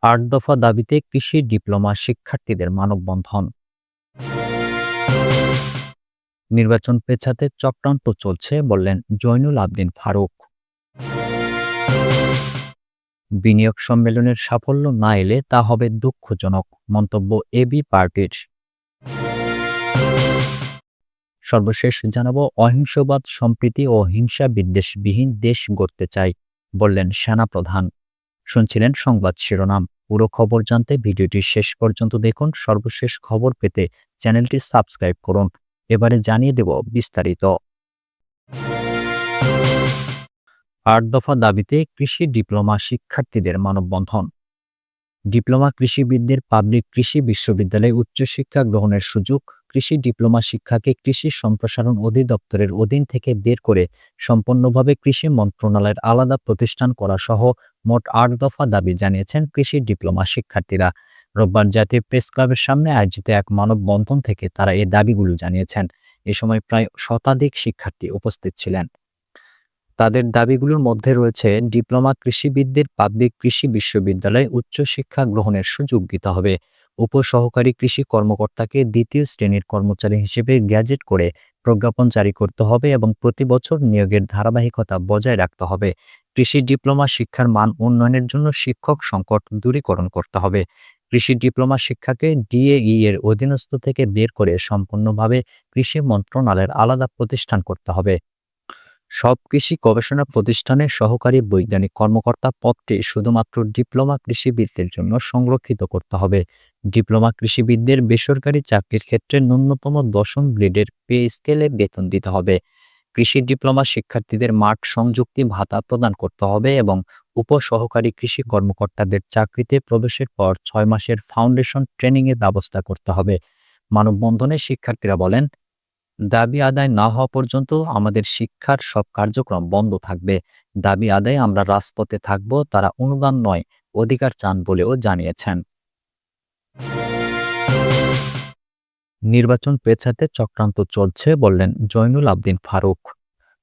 ৮ দফা দাবিতে কৃষি ডিপ্লোমা শিক্ষার্থীদের মানববন্ধন। নির্বাচন পেছাতে চক্রান্ত চলছে বললেন জয়নুল আবদিন ফারুক। বিনিয়োগ সম্মেলনের সাফল্য না এলে তা হবে দুঃখজনক, মন্তব্য এবি পার্টির। সর্বশেষ জানাবো, অহিংসবাদ, সম্প্রীতি ও হিংসা বিদ্বেষবিহীন দেশ গড়তে চাই বললেন সেনাপ্রধান। শুনছিলেন সংবাদ শিরোনাম। পুরো খবর জানতে ভিডিওটি শেষ পর্যন্ত দেখুন। সর্বশেষ খবর পেতে চ্যানেলটি সাবস্ক্রাইব করুন। এবারে জানিয়ে দেব বিস্তারিত। ৮ দফা দাবিতে কৃষি ডিপ্লোমা শিক্ষার্থীদের মানববন্ধন। ডিপ্লোমা কৃষিবিদদের পাবলিক কৃষি বিশ্ববিদ্যালয়ে উচ্চশিক্ষা গ্রহণের সুযোগ, কৃষি ডিপ্লোমা শিক্ষাকে কৃষি সম্প্রসারণ অধিদপ্তরের অধীন থেকে বের করে সম্পূর্ণভাবে কৃষি মন্ত্রণালয়ের আলাদা প্রতিষ্ঠান করা সহ মোট ৮ দফা দাবি জানিয়েছেন কৃষি ডিপ্লোমা শিক্ষার্থীরা। রোববার জাতীয় প্রেস ক্লাবের সামনে আয়োজিত এক মানববন্ধন থেকে তারা এই দাবিগুলো জানিয়েছেন। এ সময় প্রায় শতাধিক শিক্ষার্থী উপস্থিত ছিলেন। তাদের দাবিগুলোর মধ্যে রয়েছে ডিপ্লোমা কৃষিবিদদের পাবলিক কৃষি বিশ্ববিদ্যালয়ে উচ্চশিক্ষা গ্রহণের সুযোগ দিতে হবে, উপসহকারী কৃষি কর্মকর্তাকে দ্বিতীয় শ্রেণীর কর্মচারী হিসেবে গ্যাজেট করে প্রজ্ঞাপন জারি করতে হবে এবং প্রতি বছর নিয়োগের ধারাবাহিকতা বজায় রাখতে হবে। কৃষি ডিপ্লোমা শিক্ষার মান উন্নয়নের জন্য শিক্ষক সংকট দূরীকরণ করতে হবে। কৃষি ডিপ্লোমা শিক্ষাকে ডিএই এর অধীনস্থ থেকে বের করে সম্পূর্ণভাবে কৃষি মন্ত্রণালয়ের আলাদা প্রতিষ্ঠান করতে হবে। সব কৃষি গবেষণা প্রতিষ্ঠানের সহকারী বৈজ্ঞানিক কর্মকর্তা পদটি শুধুমাত্র ডিপ্লোমা কৃষিবিদদের জন্য সংরক্ষিত করতে হবে। ডিপ্লোমা কৃষিবিদদের বেসরকারি চাকরির ক্ষেত্রে ন্যূনতম ১০ম গ্রেডের পে স্কেলে বেতন দিতে হবে। কৃষি ডিপ্লোমা শিক্ষার্থীদের মাঠ সংযুক্তি ভাতা প্রদান করতে হবে এবং উপসহকারী কৃষি কর্মকর্তাদের চাকরিতে প্রবেশের পর ৬ মাসের ফাউন্ডেশন ট্রেনিংয়ের ব্যবস্থা করতে হবে। মানববন্ধনে শিক্ষার্থীরা বলেন, দাবি আদায় না হওয়া পর্যন্ত আমাদের শিক্ষার সব কার্যক্রম বন্ধ থাকবে। দাবি আদায়ে আমরা রাজপথে থাকব। তারা অনুদান নয়, অধিকার চান বলেও জানিয়েছেন। নির্বাচন পেছাতে চক্রান্ত চলছে বললেন জয়নুল আবদিন ফারুক।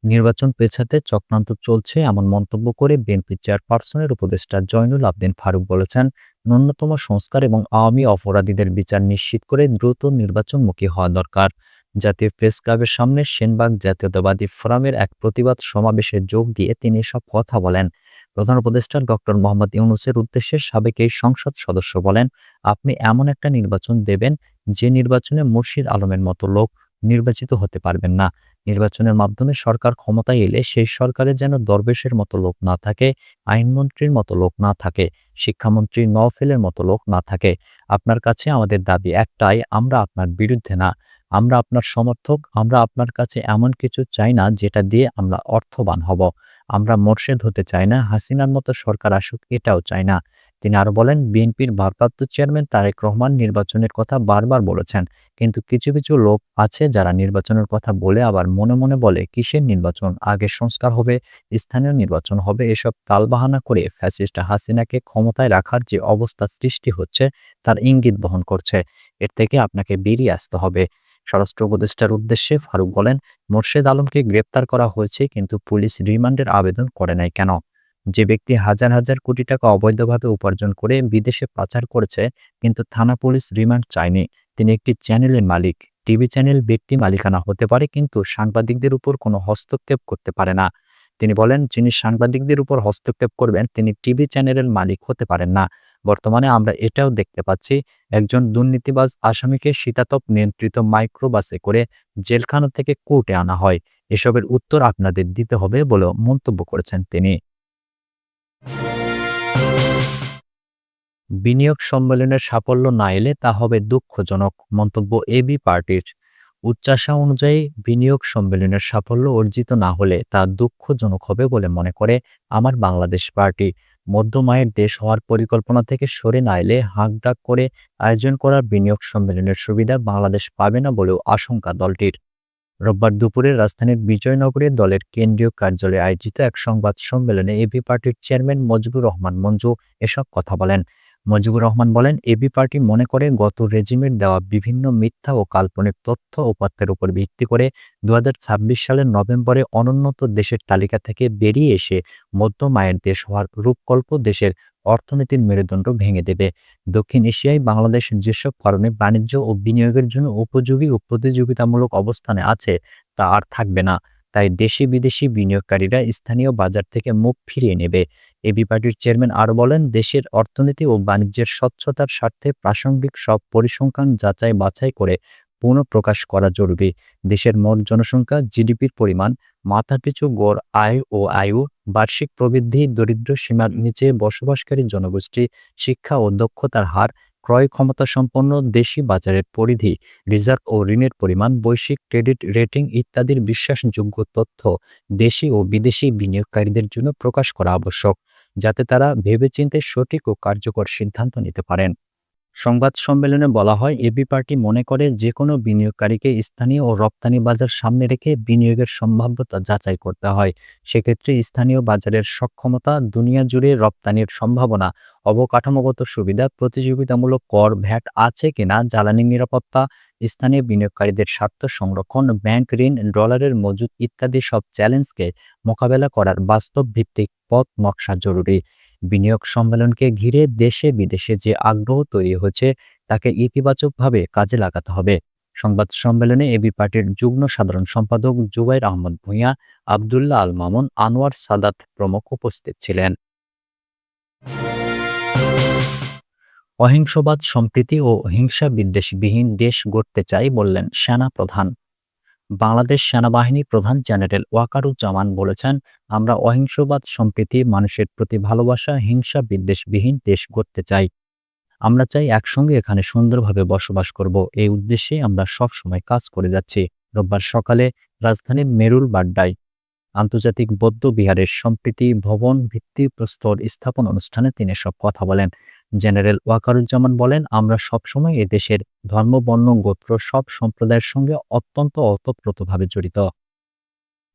নির্বাচন পেছাতে চক্রান্ত চলছে এমন মন্তব্য করে বিএনপি চেয়ারপারসনের উপদেষ্টা জয়নুল আবদিন ফারুক বলেছেন, ন্যূনতম সংস্কার এবং আওয়ামী অপরাধীদের বিচার নিশ্চিত করে দ্রুত নির্বাচনমুখী হওয়া দরকার। জাতীয় প্রেস ক্লাবের সামনে সেনবাগ জাতীয়তাবাদী ফোরামের এক প্রতিবাদ সমাবেশে যোগ দিয়ে তিনি এসব কথা বলেন। প্রধান উপদেষ্টা ডক্টর মোহাম্মদ ইউনূসের উদ্দেশ্যে সাবেক এই সংসদ সদস্য বলেন, আপনি এমন একটা নির্বাচন দেবেন যে নির্বাচনে মুর্শিদ আলমের মতো লোক নির্বাচিত হতে পারবেন না। নির্বাচনের মাধ্যমে সরকার ক্ষমতায় এলে সেই সরকারে যেন দরবেশের মতো লোক না থাকে, আইনমন্ত্রীর মতো লোক না থাকে, শিক্ষামন্ত্রী নওফেলের মতো লোক না থাকে। আপনার কাছে আমাদের দাবি একটাই, আমরা আপনার বিরুদ্ধে না, আমরা আপনার সমর্থক। আমরা আপনার কাছে এমন কিছু চাই না যেটা দিয়ে আমরা অর্থবান হব। আমরা মোর্শেদ হতে চাই না, হাসিনার মতো সরকার আসুক এটাও চাই না। তিনি আরো বলেন, বিএনপির ভারপ্রাপ্ত চেয়ারম্যান তারেক রহমান নির্বাচনের কথা বারবার বলেছেন, কিন্তু কিছু কিছু লোক আছে যারা নির্বাচনের কথা বলে আবার মনে মনে বলে কিসের নির্বাচন, আগে সংস্কার হবে, স্থানীয় নির্বাচন হবে। এসব তালবাহানা করে ফ্যাসিস্ট হাসিনাকে ক্ষমতায় রাখার যে অবস্থা সৃষ্টি হচ্ছে তার ইঙ্গিত বহন করছে। এর থেকে আপনাকে বেরিয়ে আসতে হবে। স্বরাষ্ট্র উপদেষ্টার উদ্দেশ্যে ফারুক বলেন, মোর্শেদ আলমকে গ্রেপ্তার করা হয়েছে কিন্তু পুলিশ রিমান্ডের আবেদন করে নাই কেন? যে ব্যক্তি হাজার হাজার কোটি টাকা অবৈধভাবে উপার্জন করে বিদেশে পাচার করেছে কিন্তু থানা পুলিশ রিমান্ড চায়নি, তিনি একটি চ্যানেলের মালিক। টিভি চ্যানেল ব্যক্তি মালিকানা হতে পারে কিন্তু সাংবাদিকদের উপর কোনো হস্তক্ষেপ করতে পারে না। তিনি বলেন, যিনি সাংবাদিকদের উপর হস্তক্ষেপ করবেন তিনি টিভি চ্যানেলের মালিক হতে পারেন না। বর্তমানে আমরা এটাও দেখতে পাচ্ছি, একজন দুর্নীতিবাজ আসামিকে শীতাতপ নিয়ন্ত্রিত মাইক্রোবাসে করে জেলখানা থেকে কোর্টে আনা হয়। এসবের উত্তর আপনাদের দিতে হবে বলেও মন্তব্য করেছেন তিনি। বিনিয়োগ সম্মেলনের সাফল্য না এলে তা হবে দুঃখজনক, মন্তব্য এবি পার্টির। উচ্চাশা অনুযায়ী বিনিয়োগ সম্মেলনের সাফল্য অর্জিত না হলে তা দুঃখজনক হবে বলে মনে করে আমার বাংলাদেশ পার্টি। মধ্যম আয়ের দেশ হওয়ার পরিকল্পনা থেকে সরে না এলে হাঁকডাক করে আয়োজন করা বিনিয়োগ সম্মেলনের সুবিধা বাংলাদেশ পাবে না বলেও আশঙ্কা দলটির। রোববার দুপুরে রাজধানীর বিজয়নগরে দলের কেন্দ্রীয় কার্যালয়ে আয়োজিত এক সংবাদ সম্মেলনে এবি পার্টির চেয়ারম্যান মজিবুর রহমান মঞ্জু এসব কথা বলেন। মজিবুর রহমান বলেন, এবি পার্টি মনে করে গত রেজিমের দেওয়া বিভিন্ন মিথ্যা ও কাল্পনিক তথ্য উপাত্তের উপর ভিত্তি করে ২০২৬ সালের নভেম্বরে অনুন্নত দেশের তালিকা থেকে বেরিয়ে এসে মধ্যম আয়ের দেশ হওয়ার রূপকল্প দেশের অর্থনীতির মেরুদণ্ড ভেঙে দেবে। দক্ষিণ এশিয়ায় বাংলাদেশ যেসব কারণে বাণিজ্য ও বিনিয়োগের জন্য উপযোগী ও প্রতিযোগিতামূলক অবস্থানে আছে তা আর থাকবে না। তাই দেশি বিদেশি বিনিয়োগকারীরা স্থানীয় বাজার থেকে মুখ ফিরিয়ে নেবে। এবি পার্টির চেয়ারম্যান আরও বলেন, দেশের অর্থনীতি ও বাণিজ্যের স্বচ্ছতার স্বার্থে প্রাসঙ্গিক সব পরিসংখ্যান যাচাই বাছাই করে পুনঃপ্রকাশ করা জরুরি। দেশের মোট জনসংখ্যা, জিডিপির পরিমাণ, মাথাপিছু গড় আয় ও আয়ু, বার্ষিক প্রবৃদ্ধি, দরিদ্র সীমার নিচে বসবাসকারী জনগোষ্ঠী, শিক্ষা ও দক্ষতার হার, ক্রয় ক্ষমতা সম্পন্ন দেশি বাজারের পরিধি, রিজার্ভ ও ঋণের পরিমাণ, বৈশ্বিক ক্রেডিট রেটিং ইত্যাদির বিশ্বাসযোগ্য তথ্য দেশি ও বিদেশি বিনিয়োগকারীদের জন্য প্রকাশ করা আবশ্যক, যাতে তারা ভেবেচিন্তে সঠিক ও কার্যকর সিদ্ধান্ত নিতে পারেন। সংবাদ সম্মেলনে বলা হয়, এবি পার্টি মনে করে যে কোনো বিনিয়োগকারীকে স্থানীয় ও রপ্তানি বাজার সামনে রেখে বিনিয়োগের সম্ভাব্যতা যাচাই করতে হয়। সেক্ষেত্রে স্থানীয় বাজারের সক্ষমতা, দুনিয়া জুড়ে রপ্তানির সম্ভাবনা, অবকাঠামোগত সুবিধা, প্রতিযোগিতামূলক কর ভ্যাট আছে কিনা, জ্বালানি নিরাপত্তা, স্থানীয় বিনিয়োগকারীদের স্বার্থ সংরক্ষণ, ব্যাংক ঋণ, ডলারের মজুদ ইত্যাদি সব চ্যালেঞ্জকে মোকাবেলা করার বাস্তব ভিত্তিক পথ নকশা জরুরি। বিনিয়োগ সম্মেলনকে ঘিরে দেশে বিদেশে যে আগ্রহ তৈরি হয়েছে তাকে ইতিবাচকভাবে কাজে লাগাতে হবে। সংবাদ সম্মেলনে এবি পার্টির যুগ্ম সাধারণ সম্পাদক জুবাইর আহমদ ভূঁইয়া, আবদুল্লাহ আল মামুন, আনোয়ার সাদাত প্রমুখ উপস্থিত ছিলেন। অহিংসবাদ, সম্প্রীতি ও হিংসা বিদ্বেষবিহীন দেশ গড়তে চাই বললেন সেনা প্রধান। বাংলাদেশ সেনাবাহিনী প্রধান জেনারেল ওয়াকারুজ্জামান বলেছেন, আমরা অহিংসবাদ, সম্প্রীতি, মানুষের প্রতি ভালোবাসা, হিংসা বিদ্বেষবিহীন দেশ গড়তে চাই। আমরা চাই একসঙ্গে এখানে সুন্দরভাবে বসবাস করব। এই উদ্দেশ্যে আমরা সবসময় কাজ করে যাচ্ছি। রোববার সকালে রাজধানীর মেরুল বাড্ডায় আন্তর্জাতিক বৌদ্ধ বিহারের সম্প্রীতি ভবন ভিত্তিপ্রস্তর স্থাপন অনুষ্ঠানে তিনি সব কথা বলেন। জেনারেল ওয়াকারুজ্জামান বলেন, আমরা সবসময় এ দেশের ধর্ম, বর্ণ, গোত্র সব সম্প্রদায়ের সঙ্গে অত্যন্ত ওতপ্রোতভাবে জড়িত।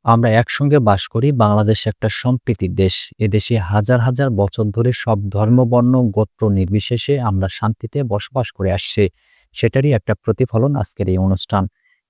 আমরা একসঙ্গে বাস করি। বাংলাদেশ একটা সম্প্রীতির দেশ। এদেশে হাজার হাজার বছর ধরে সব ধর্ম, বর্ণ, গোত্র নির্বিশেষে আমরা শান্তিতে বসবাস করে আসছি। সেটারই একটা প্রতিফলন আজকের এই অনুষ্ঠান।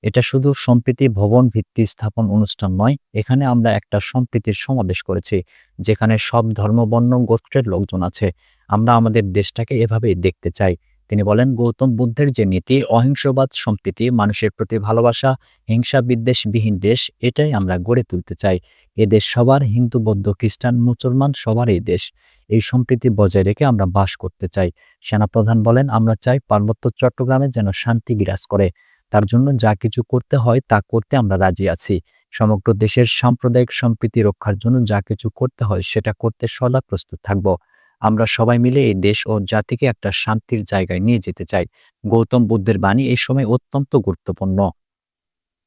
এটা শুধু সম্প্রীতি ভবন ভিত্তি স্থাপন অনুষ্ঠান নয়, এখানে আমরা একটা সম্প্রীতির সমাবেশ করেছি, যেখানে সব ধর্ম, বর্ণ, গোত্রের লোকজন আছে। আমরা আমাদের দেশটাকে এভাবেই দেখতে চাই। তিনি বলেন, গৌতম বুদ্ধের যে নীতি, অহিংসবাদ, সম্প্রীতি, মানুষের প্রতি ভালোবাসা, হিংসা বিদ্বেষবিহীন দেশ, এটাই আমরা গড়ে তুলতে চাই। এ দেশ সবার, হিন্দু, বৌদ্ধ, খ্রিস্টান, মুসলমান সবারই দেশ। এই সম্প্রীতি বজায় রেখে আমরা বাস করতে চাই। সেনাপ্রধান বলেন, আমরা চাই পার্বত্য চট্টগ্রামে যেন শান্তি বিরাজ করে। তার জন্য যা কিছু করতে হয় তা করতে আমরা রাজি আছি। সমগ্র দেশের সাম্প্রদায়িক সম্প্রীতি রক্ষার জন্য যা কিছু করতে হয় সেটা করতে সদা প্রস্তুত থাকব। আমরা সবাই মিলে এই দেশ ও জাতিকে একটা শান্তির জায়গায় নিয়ে যেতে চাই। গৌতম বুদ্ধের বাণী এই সময় অত্যন্ত গুরুত্বপূর্ণ।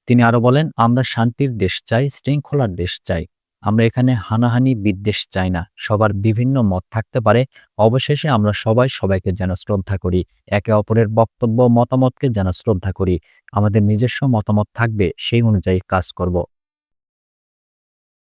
তিনি আরো বলেন, আমরা শান্তির দেশ চাই, শৃঙ্খলার দেশ চাই। আমরা এখানে হানাহানি, বিদ্বেষ চাই না। সবার বিভিন্ন মত থাকতে পারে। অবশেষে আমরা সবাই সবাইকে যেন শ্রদ্ধা করি। একে অপরের বক্তব্য, মতামতকে যেন শ্রদ্ধা করি। আমাদের নিজস্ব মতামত থাকবে, সেই অনুযায়ী কাজ করব।